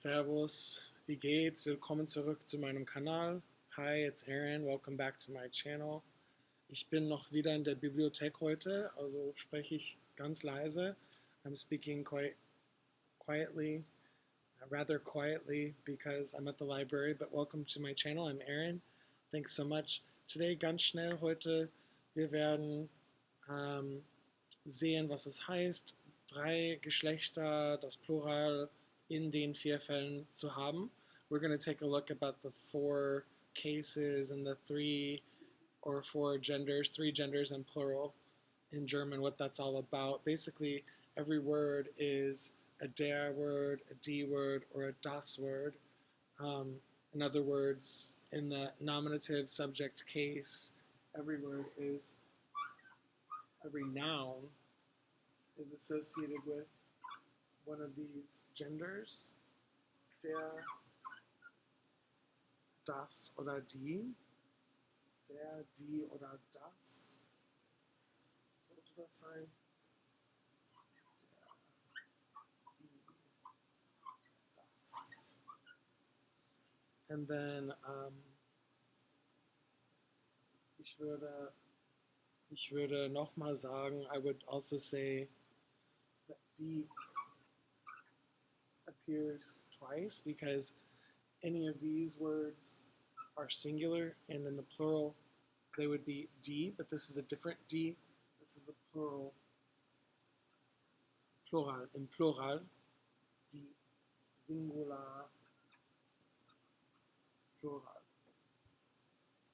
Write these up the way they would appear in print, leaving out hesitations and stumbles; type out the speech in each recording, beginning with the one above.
Servus, wie geht's? Willkommen zurück zu meinem Kanal. Hi, it's Aaron. Welcome back to my channel. Ich bin noch wieder in der Bibliothek heute, also spreche ich ganz leise. I'm speaking quite quietly, rather quietly because I'm at the library, but welcome to my channel. I'm Aaron. Thanks so much. Today, ganz schnell heute, wir werden sehen, was es heißt, drei Geschlechter, das Plural in den vier Fällen zu haben. We're going to take a look about the four cases and the three or four genders, three genders and plural in German, what that's all about. Basically, every word is a der word, a die word, or a das word. In other words, in the nominative subject case, every noun is associated with one of these genders, der, das oder die, der, die oder das. Sollte das sein? Der, die, das. And then ich würde nochmal sagen, I would also say that die appears twice because any of these words are singular, and in the plural they would be die, but this is a different die. This is the plural. In plural, die Singular, plural.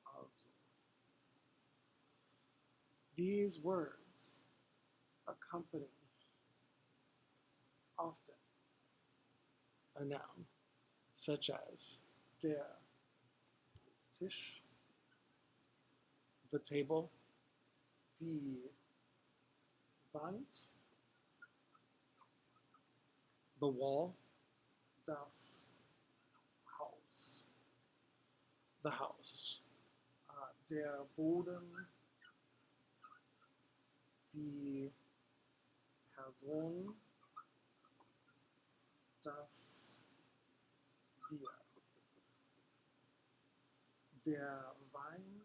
Also, these words accompany often a noun, such as der Tisch, the table, die Wand, the wall, das Haus, the house, der Boden, die Person, das Bier, der Wein,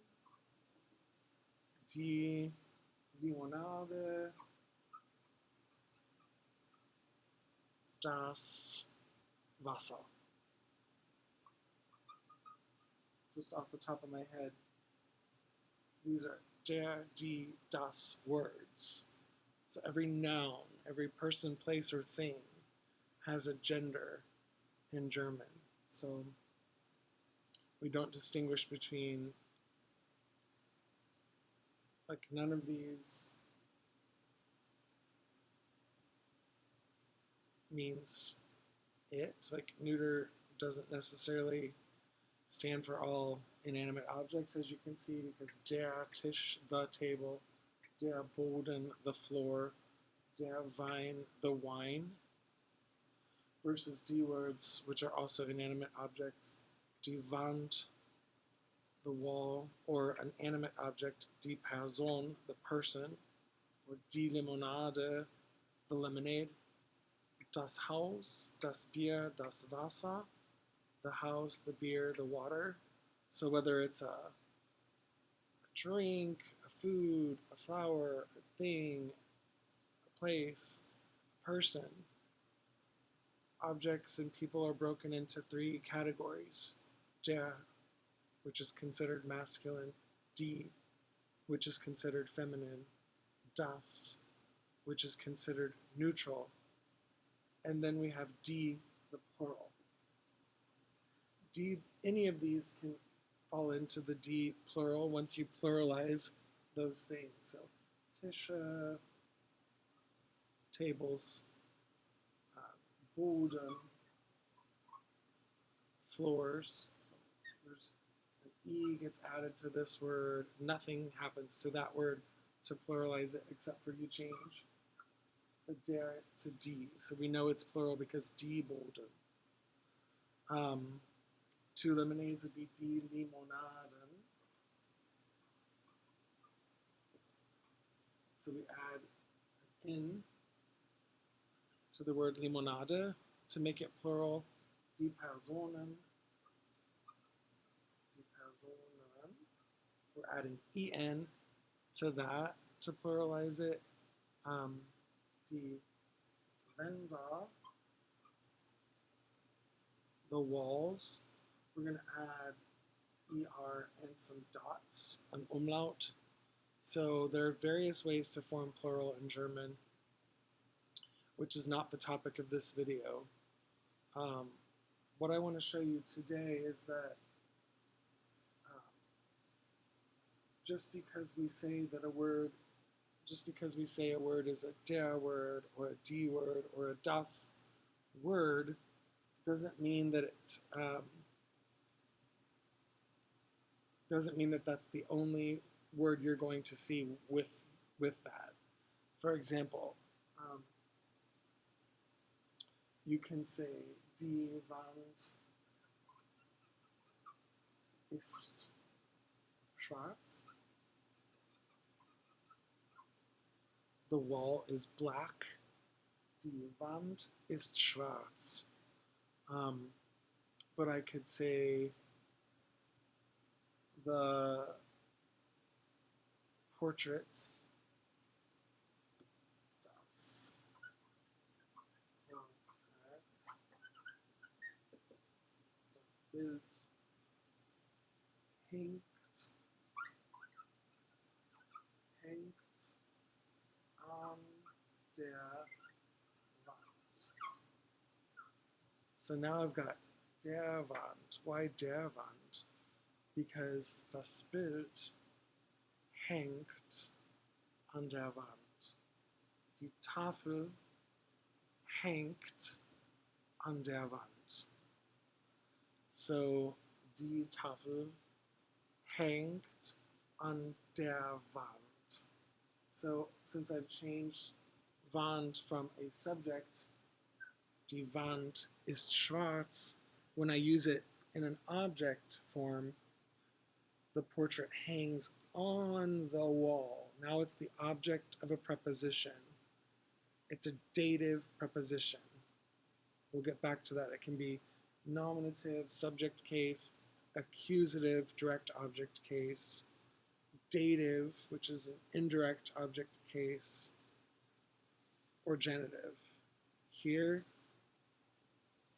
die Limonade, das Wasser. Just off the top of my head, these are der, die, das words. So every noun, every person, place, or thing has a gender in German. So we don't distinguish between, like, none of these means it. Like, neuter doesn't necessarily stand for all inanimate objects, as you can see, because der Tisch, the table, der Boden, the floor, der Wein, the wine, versus die words, which are also inanimate objects, die Wand, the wall, or an animate object, die Person, the person, or die Limonade, the lemonade, das Haus, das Bier, das Wasser, the house, the beer, the water. So whether it's a drink, a food, a flower, a thing, a place, a person, objects and people are broken into three categories. Der, which is considered masculine, die, which is considered feminine, das, which is considered neutral, and then we have die, the plural. Die, any of these can fall into the die plural once you pluralize those things. So Tische, tables, Boden, floors. So there's an E gets added to this word. Nothing happens to that word to pluralize it except for you change the der to die. So we know it's plural because die Boden. Two lemonades would be die Limonaden. So we add an in to the word Limonade to make it plural. die Personen, we're adding en to that to pluralize it. Die Wände, the walls, we're going to add er and some dots, an umlaut. So there are various ways to form plural in German, which is not the topic of this video. What I want to show you today is that just because we say a word is a der word or a die word or a das word, doesn't mean that that's the only word you're going to see with that. For example, you can say die Wand ist schwarz. The wall is black. Die Wand ist schwarz. But I could say the portrait, das Bild hängt an der Wand. So now I've got der Wand. Why der Wand? Because das Bild hängt an der Wand. Die Tafel hängt an der Wand. So die Tafel hängt an der Wand. So since I've changed Wand from a subject, die Wand ist schwarz, when I use it in an object form, the portrait hangs on the wall. Now it's the object of a preposition. It's a dative preposition. We'll get back to that. It can be nominative, subject case, accusative, direct object case, dative, which is an indirect object case, or genitive. Here,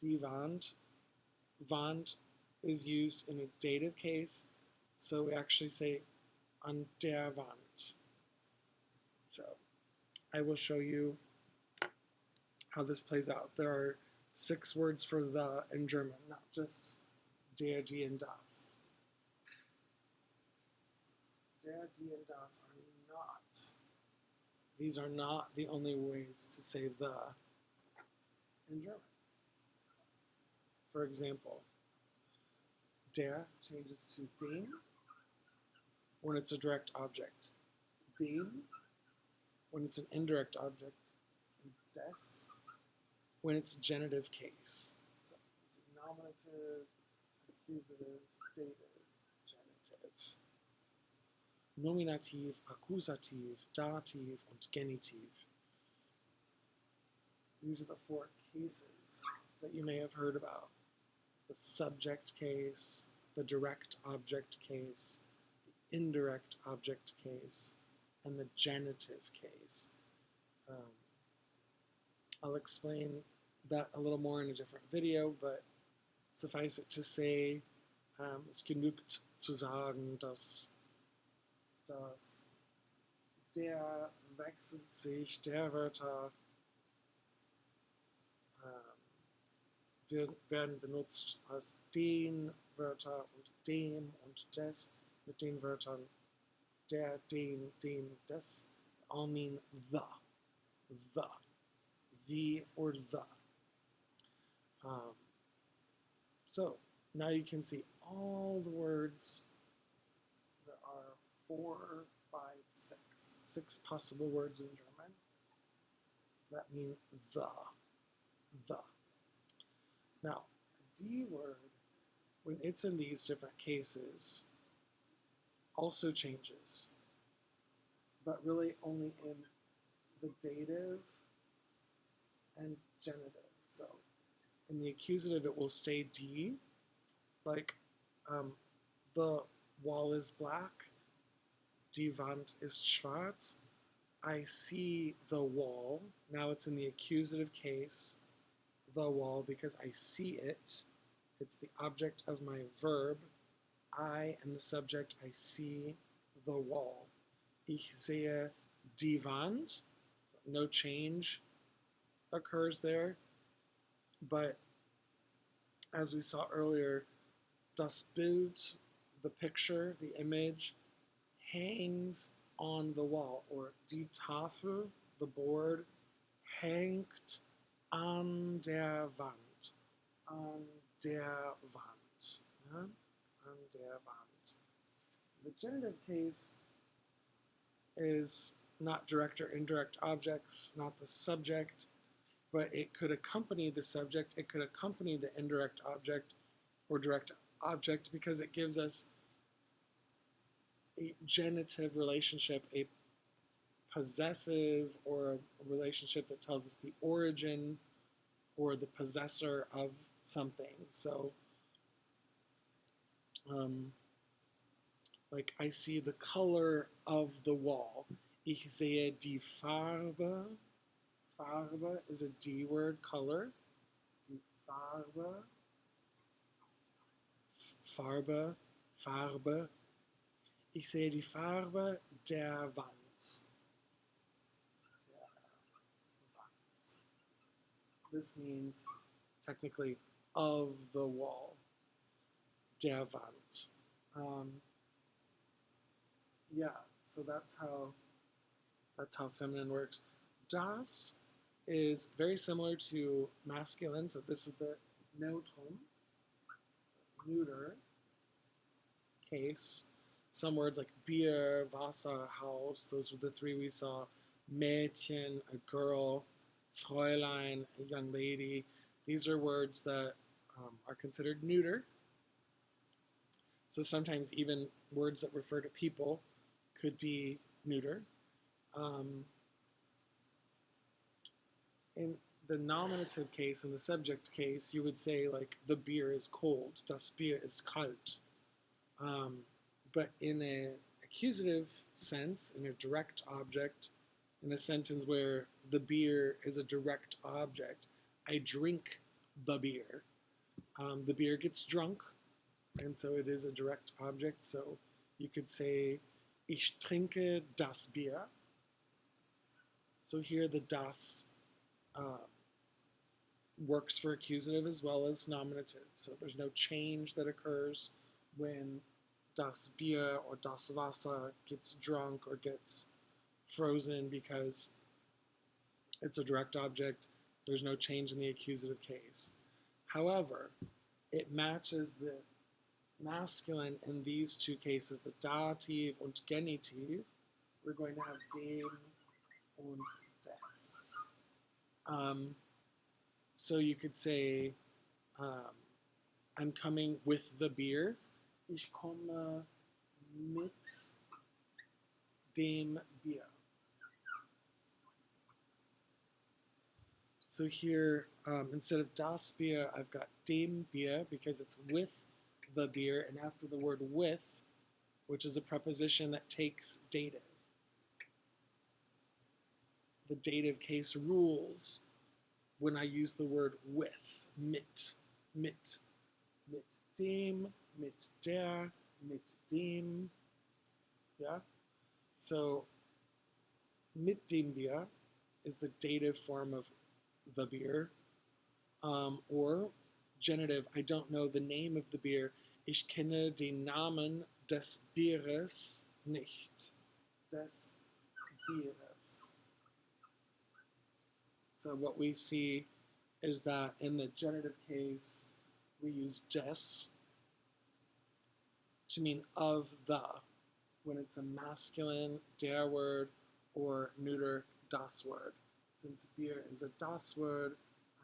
die Wand, Wand is used in a dative case, so we actually say an der Wand. So I will show you how this plays out. There are 6 words for the in German, not just der, die, and das. Der, die, and das are not. These are not the only ways to say the in German. For example, der changes to den when it's a direct object. Den when it's an indirect object. And des when it's a genitive case. So it's nominative, accusative, dative, genitive. Nominativ, Accusativ, Dativ und Genitiv. These are the 4 cases that you may have heard about. The subject case, the direct object case, the indirect object case, and the genitive case. I'll explain that a little more in a different video, but suffice it to say, es genügt zu sagen, dass der wechselt sich, der Wörter werden benutzt als den Wörter und dem und des mit den Wörtern der, den, dem, des all mean the, or the. So now you can see all the words. There are 4, 5, 6 possible words in German that mean the. Now, die word, when it's in these different cases, also changes, but really only in the dative and genitive. So In the accusative, it will stay D, like the wall is black, die Wand ist schwarz. I see the wall. Now it's in the accusative case, the wall, because I see it. It's the object of my verb. I am the subject. I see the wall. Ich sehe die Wand. So no change occurs there. But as we saw earlier, das Bild, the picture, the image, hangs on the wall, or die Tafel, the board, hängt an der Wand. An der Wand. Ja? An der Wand. The genitive case is not direct or indirect objects, not the subject, but it could accompany the subject, it could accompany the indirect object or direct object, because it gives us a genitive relationship, a possessive, or a relationship that tells us the origin or the possessor of something. So, like I see the color of the wall. Ich sehe die Farbe. Farbe is a D word, color. Die Farbe. Farbe, Farbe. Ich sehe die Farbe der Wand. Der Wand. This means technically of the wall. Der Wand. Yeah, so that's how feminine works. Das is very similar to masculine, so this is the Notum, neuter case. Some words like Bier, Wasser, Haus, those were the three we saw. Mädchen, a girl. Fräulein, a young lady. These are words that are considered neuter. So sometimes even words that refer to people could be neuter. In the nominative case, in the subject case, you would say like the beer is cold, das Bier ist kalt. But in an accusative sense, in a direct object, in a sentence where the beer is a direct object, I drink the beer. The beer gets drunk, and so it is a direct object. So you could say, ich trinke das Bier. So here the das works for accusative as well as nominative. So there's no change that occurs when das Bier or das Wasser gets drunk or gets frozen, because it's a direct object. There's no change in the accusative case. However, it matches the masculine in these two cases, the Dative und Genitive. We're going to have dem und des. So you could say, I'm coming with the beer. Ich komme mit dem Bier. So here, instead of das Bier, I've got dem Bier because it's with the beer, and after the word with, which is a preposition that takes dative. The dative case rules when I use the word with, mit, dem, mit der, mit dem, yeah? So, mit dem Bier is the dative form of the beer, or genitive, I don't know the name of the beer. Ich kenne den Namen des Bieres nicht. Des Bieres. So what we see is that in the genitive case, we use des to mean of the, when it's a masculine der word or neuter das word. Since Bier is a das word,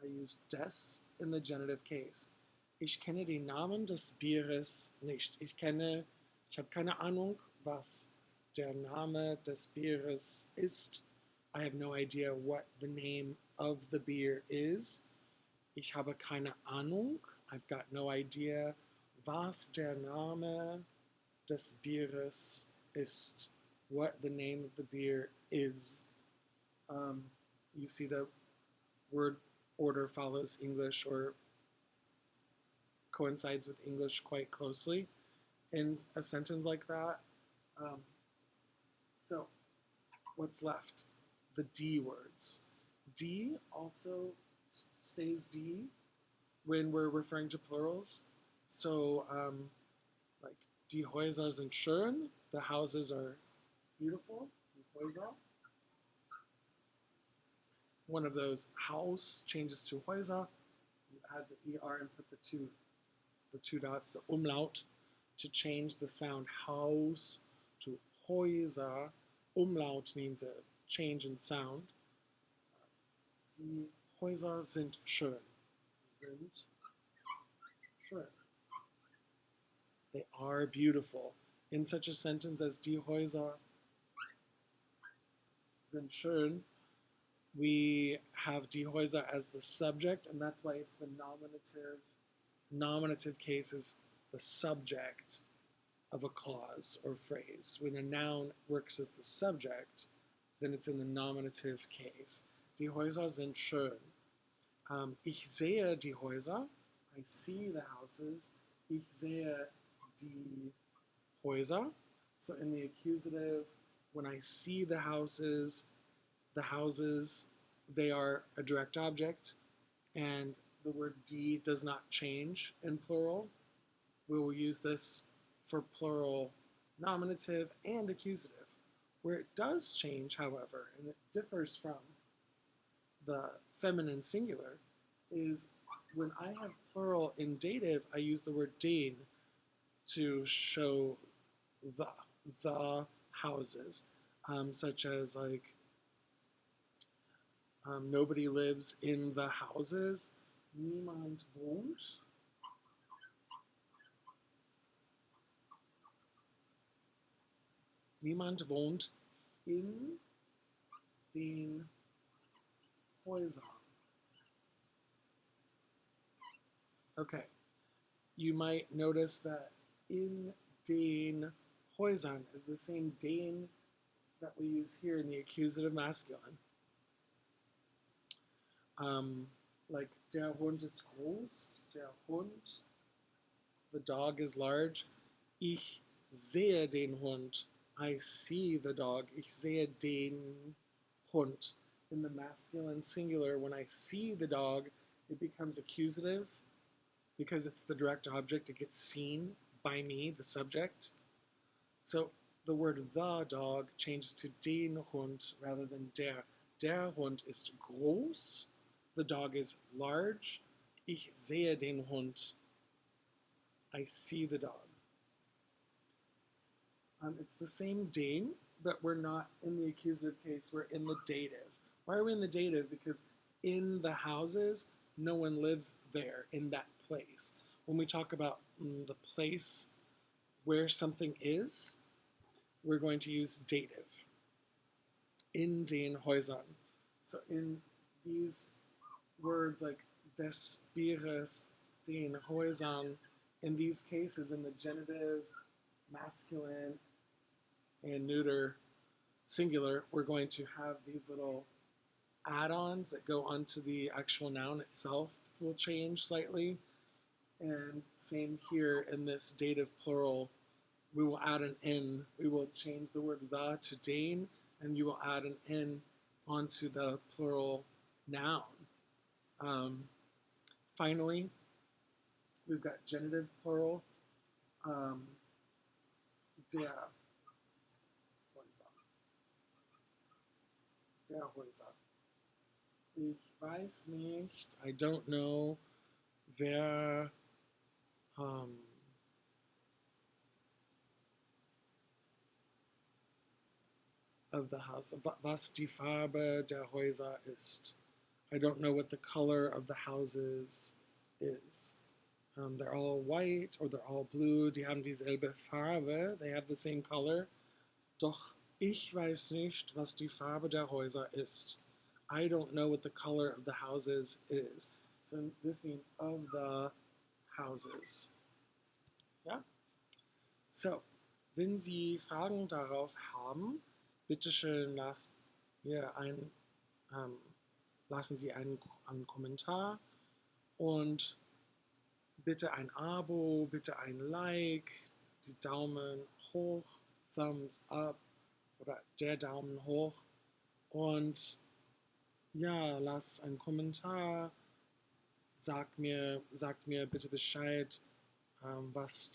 I use des in the genitive case. Ich kenne den Namen des Bieres nicht. Ich habe keine Ahnung, was der Name des Bieres ist. I have no idea what the name of the beer is. Ich habe keine Ahnung. I've got no idea, was der Name des Bieres ist. What the name of the beer is. You see the word order follows English or coincides with English quite closely in a sentence like that. So what's left? The D words. D also stays D when we're referring to plurals. So like die Häuser sind schön, the houses are beautiful, die Häuser. One of those Haus changes to Häuser. You add the ER and put the two dots, the umlaut, to change the sound Haus to Häuser. Umlaut means a change in sound. Die Häuser sind schön. Sind schön. They are beautiful. In such a sentence as die Häuser sind schön, we have die Häuser as the subject, and that's why it's the nominative. Nominative case is the subject of a clause or phrase. When a noun works as the subject, then it's in the nominative case. Die Häuser sind schön. Ich sehe die Häuser. I see the houses. Ich sehe die Häuser. So in the accusative, when I see the houses, they are a direct object, and the word die does not change in plural. We will use this for plural nominative and accusative. Where it does change, however, and it differs from the feminine singular, is when I have plural in dative, I use the word den to show the houses, such as like nobody lives in the houses. Niemand wohnt. Niemand wohnt in den Häusern. Okay. You might notice that in den Häusern is the same den that we use here in the accusative masculine. Like der Hund ist groß, der Hund, the dog is large. Ich sehe den Hund, I see the dog. Ich sehe den Hund. In the masculine singular, when I see the dog, it becomes accusative because it's the direct object. It gets seen by me, the subject. So the word the dog changes to den Hund rather than der. Der Hund ist groß. The dog is large. Ich sehe den Hund. I see the dog. It's the same den, but we're not in the accusative case. We're in the dative. Why are we in the dative? Because in the houses, no one lives there, in that place. When we talk about the place where something is, we're going to use dative. In den Häusern. So in these words like des Bieres, den Häusern, in these cases, in the genitive, masculine, and neuter singular, we're going to have these little add-ons that go onto the actual noun itself will change slightly. And same here in this dative plural, we will add an N. We will change the word the to den, and you will add an N onto the plural noun. Finally, we've got genitive plural. Der Häuser. Ich weiß nicht, I don't know, wer of the house, was die Farbe der Häuser ist. I don't know what the color of the houses is. They're all white or they're all blue. Die haben dieselbe Farbe. They have the same color. Doch ich weiß nicht, was die Farbe der Häuser ist. I don't know what the color of the houses is. So this means of the houses. Ja? So, wenn Sie Fragen darauf haben, bitte schön lassen Sie einen Kommentar und bitte ein Abo, bitte ein Like, die Daumen hoch, Thumbs up oder der Daumen hoch und ja, lass einen Kommentar, sagt mir bitte Bescheid, was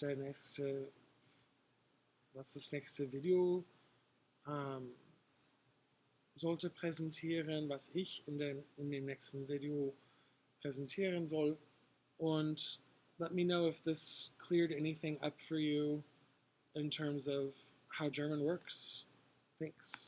das nächste Video ähm, sollte präsentieren, was ich in dem nächsten Video präsentieren soll. Und let me know if this cleared anything up for you in terms of how German works. Thanks.